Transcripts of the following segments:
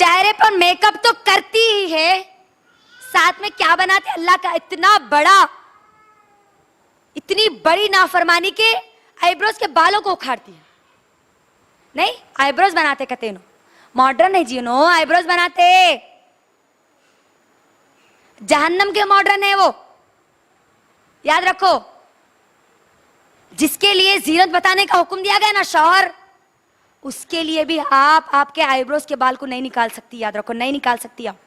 चेहरे पर मेकअप तो करती ही है, साथ में क्या बनाते, अल्लाह का इतना बड़ा, इतनी बड़ी नाफरमानी के आईब्रोज के बालों को उखाड़ती है। नहीं, आईब्रोज बनाते कहते नो, मॉडर्न है जी नो, आईब्रोज बनाते, जहन्नम के मॉडर्न है वो, याद रखो। जिसके लिए जीनत बताने का हुक्म दिया गया ना शौहर, उसके लिए भी आप आपके आईब्रोज के बाल को नहीं निकाल सकती, याद रखो, नहीं निकाल सकती आप।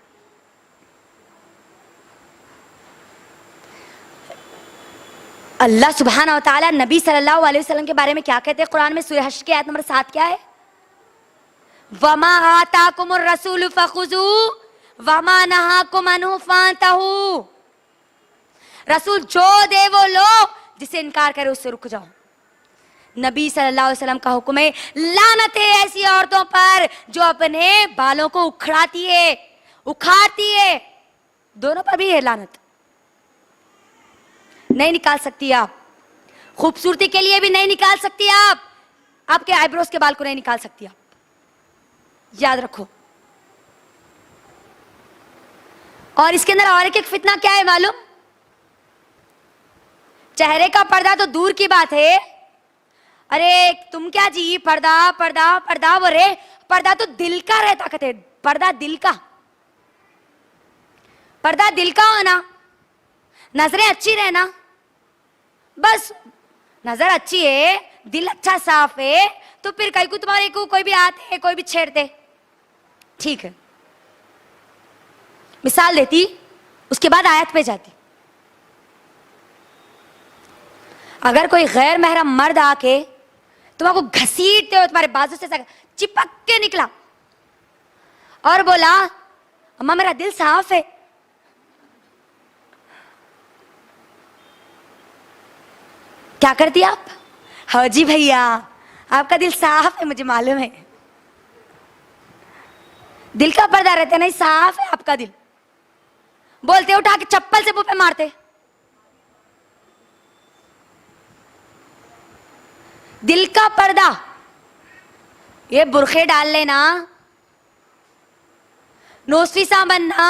अल्लाह सुब्हानहू व तआला नबी सल्लल्लाहु अलैहि वसल्लम के बारे में क्या कहते हैं कुरान में? सूरह हश्र की आयत नंबर 7 क्या है? वमा आताकुमुर रसूल फखुजू वमा नहाकुम अन्हु फंतहू। रसूल जो दे वो लो, जिसे इनकार करे उससे रुक जाओ। नबी सल्लल्लाहु अलैहि वसल्लम का हुक्म है, लानत है ऐसी औरतों पर जो अपने बालों को उखड़ाती है, उखाड़ती है, दोनों पर भी है लानत। नहीं निकाल सकती आप, खूबसूरती के लिए भी नहीं निकाल सकती आप, आपके आईब्रोज के बाल को नहीं निकाल सकती आप, याद रखो। और इसके अंदर और एक फितना क्या है मालूम? चेहरे का पर्दा तो दूर की बात है, अरे तुम क्या जी पर्दा पर्दा पर्दा, वो रे पर्दा तो दिल का रहता, कहते पर्दा दिल का, पर्दा दिल का होना, नजरें अच्छी रहना, बस नजर अच्छी है, दिल अच्छा साफ है, तो फिर कहीं को तुम्हारे को कोई भी आते, कोई भी छेड़ते, ठीक है। मिसाल देती, उसके बाद आयत पे जाती। अगर कोई गैर महरम मर्द आके तुम्हारे को घसीटते हो, तुम्हारे बाजू से चिपक के निकला और बोला अम्मा मेरा दिल साफ है, क्या करती आप? हाँ जी भैया, आपका दिल साफ है, मुझे मालूम है, दिल का पर्दा रहता नहीं, साफ है आपका दिल, बोलते उठा के चप्पल से मुंह पे मारते। दिल का पर्दा, ये बुरखे डाल लेना, नोस्फिसा बनना,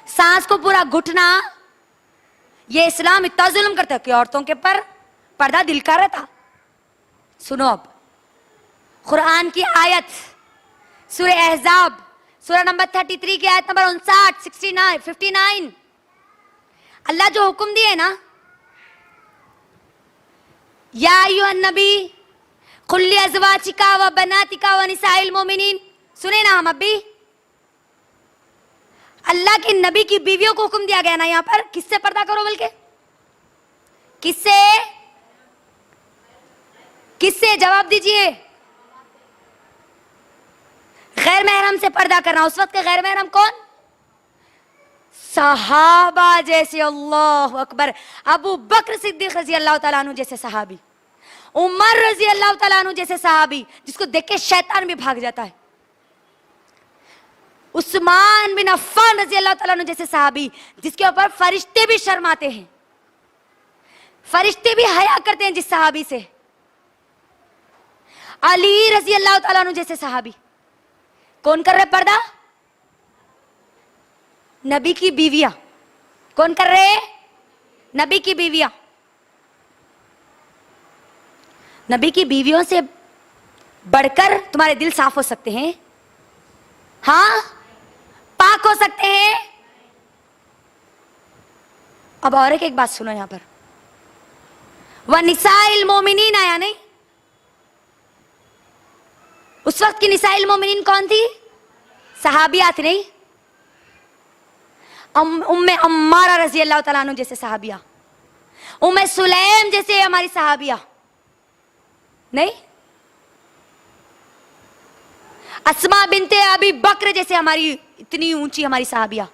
सांस को पूरा घुटना, ये इस्लाम इतना जुल्म करता है कि औरतों के पर पर्दा दिल का रहता। सुनो अब कुरान की आयत, सूरह अहज़ाब, सूरह नंबर 33 की आयत नंबर 59, 59, अल्लाह जो हुक्म दिए ना, या अय्युहन नबी कुल लि अज़वाजिका व बनातिका व निसाइल मोमिनीन, सुने ना हम अभी, अल्लाह के नबी की बीवियों को हुक्म दिया गया ना, यहां पर किससे पर्दा करो, बल्कि किससे, किससे, जवाब दीजिए। गैर महरम से पर्दा करना, उस वक्त के गैर महरम कौन? सहाबा जैसे, अल्लाह अकबर, अबू बकर सिद्दीक रजी अल्लाह तआला अन्हु जैसे सहाबी, उमर रजी अल्लाह तआला अन्हु जैसे सहाबी, जिसको देख के शैतान भी भाग जाता है, उस्मान बिन अफ़्फ़ान रजी अल्लाह तआला अन्हु जैसे सहाबी, जिसके ऊपर फरिश्ते भी शर्माते हैं, फरिश्ते भी हया करते हैं जिस सहाबी से, अली रजी अल्लाह तआला अन्हु जैसे सहाबी। कौन कर रहे पर्दा? नबी की बीवियां। कौन कर रहे? नबी की बीवियां। नबी की बीवियों से बढ़कर तुम्हारे दिल साफ हो सकते हैं, हाँ, पाक हो सकते हैं। अब और एक बात सुनो, यहां पर व निसाइल मोमिनीन आया नहीं, उस वक्त की निसाइल मोमिनीन कौन थी? सहाबियात नहीं, उम्मे अम्मारा रजी अल्लाह तआला अन्हु जैसे सहाबिया, उम्मे सुलैम जैसे हमारी सहाबिया नहीं, अस्मा बिनते अबी बकर जैसे हमारी इतनी ऊंची हमारी सहाबिया।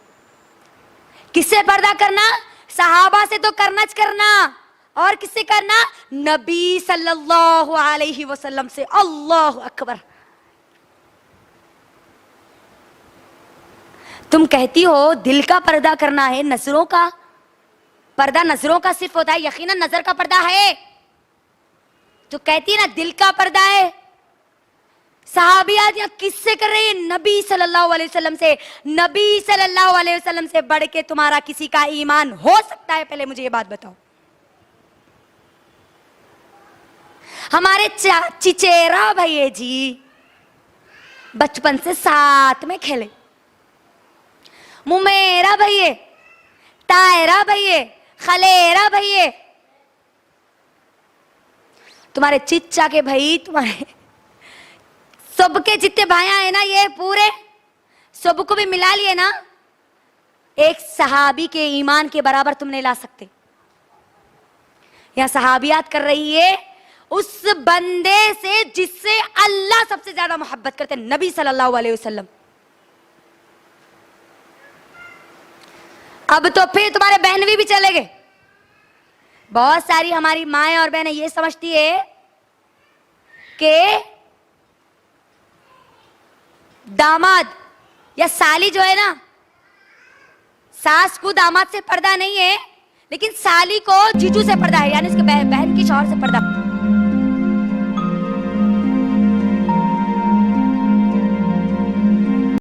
किससे पर्दा करना? सहाबा से तो करना, और किससे करना? नबी सल्लल्लाहु अलैहि वसल्लम से। अल्लाह अकबर। तुम कहती हो दिल का पर्दा करना है, नजरों का पर्दा नजरों का सिर्फ होता है, यकीनन नजर का पर्दा है, तो कहती है ना दिल का पर्दा है, सहाबियात यहाँ किससे कर रही है? नबी सल्लल्लाहु अलैहि वसल्लम से। नबी सल्लल्लाहु अलैहि वसल्लम से बढ़ के तुम्हारा किसी का ईमान हो सकता है? पहले मुझे ये बात बताओ। हमारे चिचेरा भैया जी बचपन से साथ में खेले, मुमेरा भैया, तायरा भैया, खलेरा भैया, तुम्हारे चिच्चा के भाई, तुम्हारे सबके जितने भाइयां हैं ना, ये पूरे सबको भी मिला लिए ना, एक सहाबी के ईमान के बराबर तुम नहीं ला सकते। यहां सहाबियात कर रही है उस बंदे से जिससे अल्लाह सबसे ज्यादा मोहब्बत करते हैं, नबी सल्लल्लाहु अलैहि वसल्लम। अब तो फिर तुम्हारे बहनवी भी चले गए। बहुत सारी हमारी माएं और बहनें ये समझती है कि दामाद या साली जो है ना, सास को दामाद से पर्दा नहीं है, लेकिन साली को जीजू से पर्दा है, यानी उसके बहन की शौहर से पर्दा।